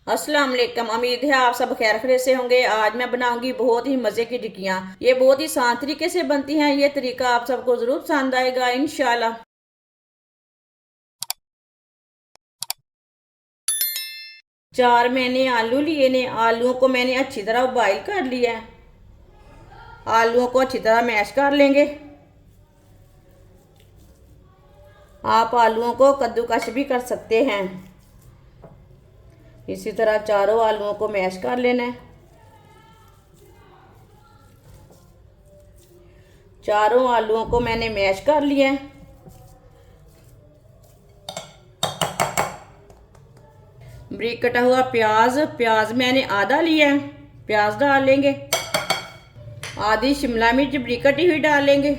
अस्सलाम वालेकुम। उम्मीद है आप सब खैर खैरियत से होंगे। आज मैं बनाऊंगी बहुत ही मज़े की टिक्कियाँ। ये बहुत ही आसान तरीके से बनती हैं। ये तरीका आप सबको ज़रूर पसंद आएगा इंशाल्लाह। 4 मैंने आलू लिए ने। आलूओं को मैंने अच्छी तरह बॉईल कर लिया है। आलूओं को अच्छी तरह मैश कर लेंगे। आप आलूओं को कद्दूकश भी कर सकते हैं। इसी तरह चारों आलूओं को मैश कर लेना है। चारों आलूओं को मैंने मैश कर लिया है। बारीक कटा हुआ प्याज, प्याज मैंने आधा लिया है, प्याज डाल लेंगे। आधी शिमला मिर्च बारीक कटी हुई डाल लेंगे।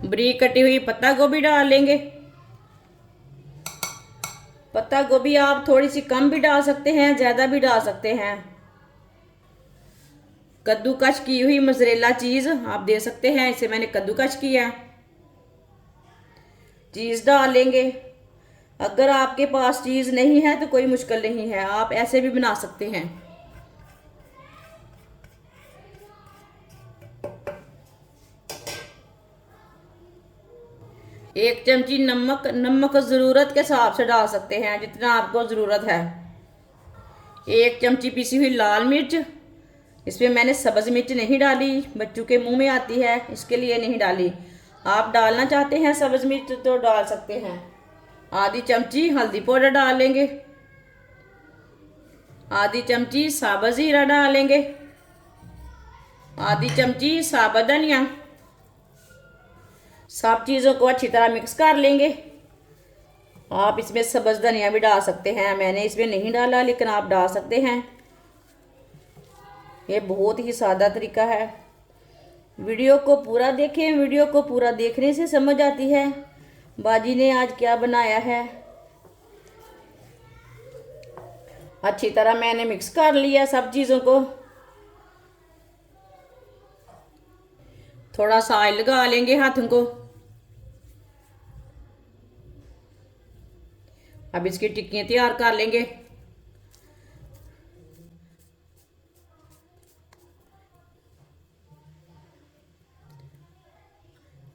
बारीक कटी हुई पत्ता गोभी डाल लेंगे। पत्ता गोभी आप थोड़ी सी कम भी डाल सकते हैं, ज़्यादा भी डाल सकते हैं। कद्दूकश की हुई मोज़रेला चीज़ आप दे सकते हैं, इसे मैंने कद्दूकश किया। चीज़ डाल लेंगे। अगर आपके पास चीज़ नहीं है तो कोई मुश्किल नहीं है, आप ऐसे भी बना सकते हैं। एक चमची नमक, नमक ज़रूरत के हिसाब से डाल सकते हैं, जितना आपको ज़रूरत है। एक चमची पिसी हुई लाल मिर्च, इसमें मैंने सब्ज़ मिर्च नहीं डाली, बच्चों के मुंह में आती है इसके लिए नहीं डाली। आप डालना चाहते हैं सब्ज़ मिर्च तो डाल सकते हैं। आधी चमची हल्दी पाउडर डाल लेंगे। आधी चमची साबुत ज़ीरा डालेंगे। आधी चमची साबुत धनिया। सब चीज़ों को अच्छी तरह मिक्स कर लेंगे। आप इसमें सब्ज़ धनिया भी डाल सकते हैं, मैंने इसमें नहीं डाला लेकिन आप डाल सकते हैं। ये बहुत ही सादा तरीका है। वीडियो को पूरा देखें, वीडियो को पूरा देखने से समझ आती है बाजी ने आज क्या बनाया है। अच्छी तरह मैंने मिक्स कर लिया सब चीज़ों को। थोड़ा सा ऑयल लगा लेंगे हाथों को। अब इसकी टिक्कियाँ तैयार कर लेंगे।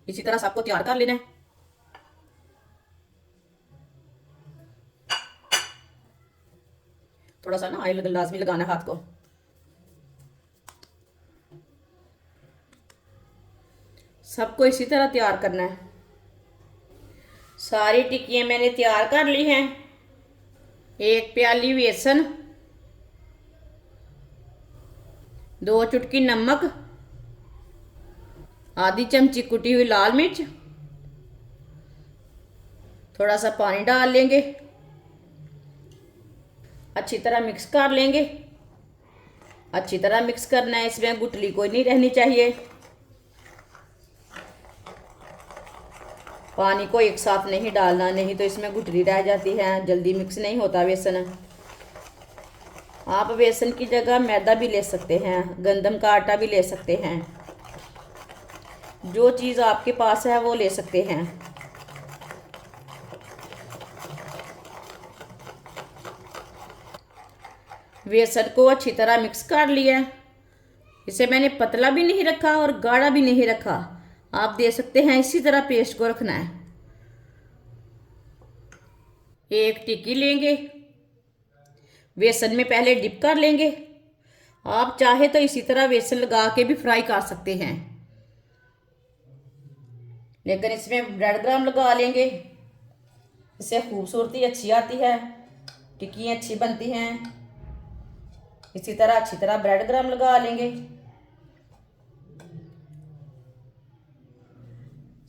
इसी तरह सबको तैयार कर लेना है। थोड़ा सा ना ऑयल लाजमी लगाना है हाथ को। सबको इसी तरह तैयार करना है। सारी टिक्कियाँ मैंने तैयार कर ली हैं। एक प्याली बेसन, 2 चुटकी नमक, आधी चमची कुटी हुई लाल मिर्च, थोड़ा सा पानी डाल लेंगे। अच्छी तरह मिक्स कर लेंगे। अच्छी तरह मिक्स करना है, इसमें गुठली कोई नहीं रहनी चाहिए। पानी को एक साथ नहीं डालना, नहीं तो इसमें गुठली रह जाती है, जल्दी मिक्स नहीं होता बेसन। आप बेसन की जगह मैदा भी ले सकते हैं, गंदम का आटा भी ले सकते हैं। जो चीज़ आपके पास है वो ले सकते हैं। बेसन को अच्छी तरह मिक्स कर लिया। इसे मैंने पतला भी नहीं रखा और गाढ़ा भी नहीं रखा, आप दे सकते हैं इसी तरह पेस्ट को रखना है। एक टिक्की लेंगे, बेसन में पहले डिप कर लेंगे। आप चाहे तो इसी तरह बेसन लगा के भी फ्राई कर सकते हैं, लेकिन इसमें ब्रेड क्रम्ब लगा लेंगे। इससे खूबसूरती अच्छी आती है, टिक्कियाँ अच्छी बनती हैं। इसी तरह अच्छी तरह ब्रेड क्रम्ब लगा लेंगे।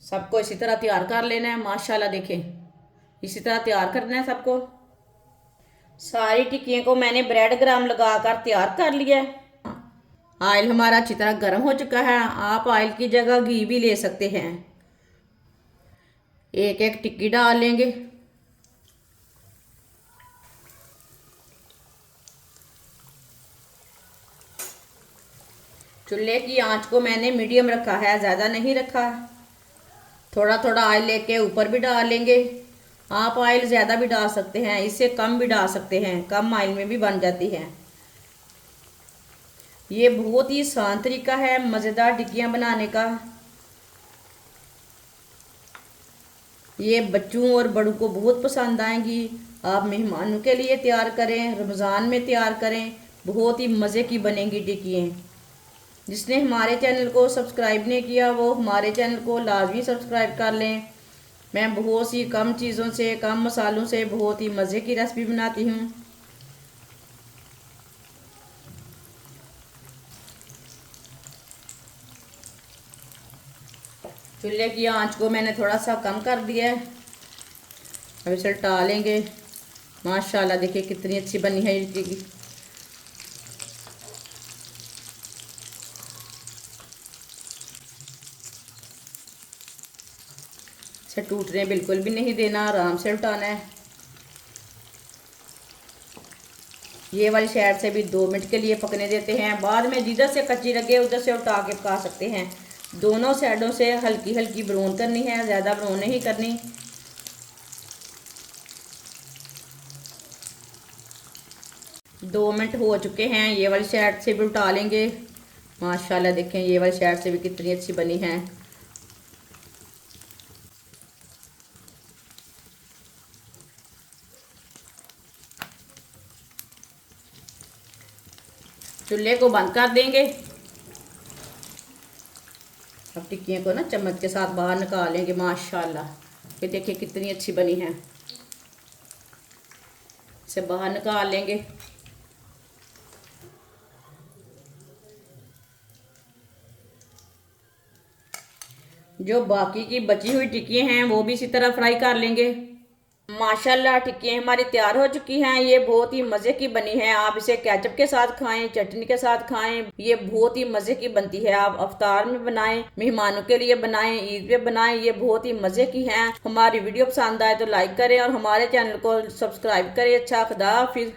सबको इसी तरह तैयार कर लेना है। माशाल्लाह देखें, इसी तरह तैयार करना है सबको। सारी टिक्कियों को मैंने ब्रेड क्रम्ब लगाकर तैयार कर लिया है। ऑयल हमारा अच्छी तरह गर्म हो चुका है। आप ऑयल की जगह घी भी ले सकते हैं। एक एक टिक्की डाल लेंगे। चूल्हे की आंच को मैंने मीडियम रखा है, ज़्यादा नहीं रखा। थोड़ा थोड़ा ऑयल लेके ऊपर भी डाल लेंगे आप ऑयल ज़्यादा भी डाल सकते हैं, इससे कम भी डाल सकते हैं, कम ऑयल में भी बन जाती है। ये बहुत ही आसान तरीका है मज़ेदार टिक्कियाँ बनाने का। ये बच्चों और बड़ों को बहुत पसंद आएंगी। आप मेहमानों के लिए तैयार करें, रमज़ान में तैयार करें, बहुत ही मज़े की बनेंगी टिक्कियाँ। जिसने हमारे चैनल को सब्सक्राइब नहीं किया वो हमारे चैनल को लाजमी सब्सक्राइब कर लें। मैं बहुत सी कम चीज़ों से, कम मसालों से बहुत ही मज़े की रेसिपी बनाती हूँ। चूल्हे की आंच को मैंने थोड़ा सा कम कर दिया है। अब इसे टालेंगे। माशाल्लाह देखिए कितनी अच्छी बनी है ये टिक्की। इसे टूटने बिल्कुल भी नहीं देना, आराम से उठाना है। ये वाली साइड से भी 2 मिनट के लिए पकने देते हैं। बाद में जिधर से कच्ची लगे उधर से उठा के पका सकते हैं। दोनों साइडों से हल्की हल्की ब्राउन करनी है, ज़्यादा ब्राउन नहीं करनी। दो मिनट हो चुके हैं। ये वाली साइड से भी उठा लेंगे। माशाल्लाह देखें ये वाली साइड से भी कितनी अच्छी बनी है। चूल्हे को बंद कर देंगे। अब टिक्कियों को ना चम्मच के साथ बाहर निकालेंगे। माशाल्लाह ये देखिए कितनी अच्छी बनी है। इसे बाहर निकाल लेंगे। जो बाकी की बची हुई टिक्कियाँ हैं वो भी इसी तरह फ्राई कर लेंगे। माशाल्लाह टिक्कियाँ हमारी तैयार हो चुकी हैं। ये बहुत ही मज़े की बनी है। आप इसे केचप के साथ खाएं, चटनी के साथ खाएं, ये बहुत ही मज़े की बनती है। आप अफ्तार में बनाएं, मेहमानों के लिए बनाएं, ईद पे बनाएं, ये बहुत ही मज़े की हैं। हमारी वीडियो पसंद आए तो लाइक करें और हमारे चैनल को सब्सक्राइब करें। अच्छा खुदा हाफिज़।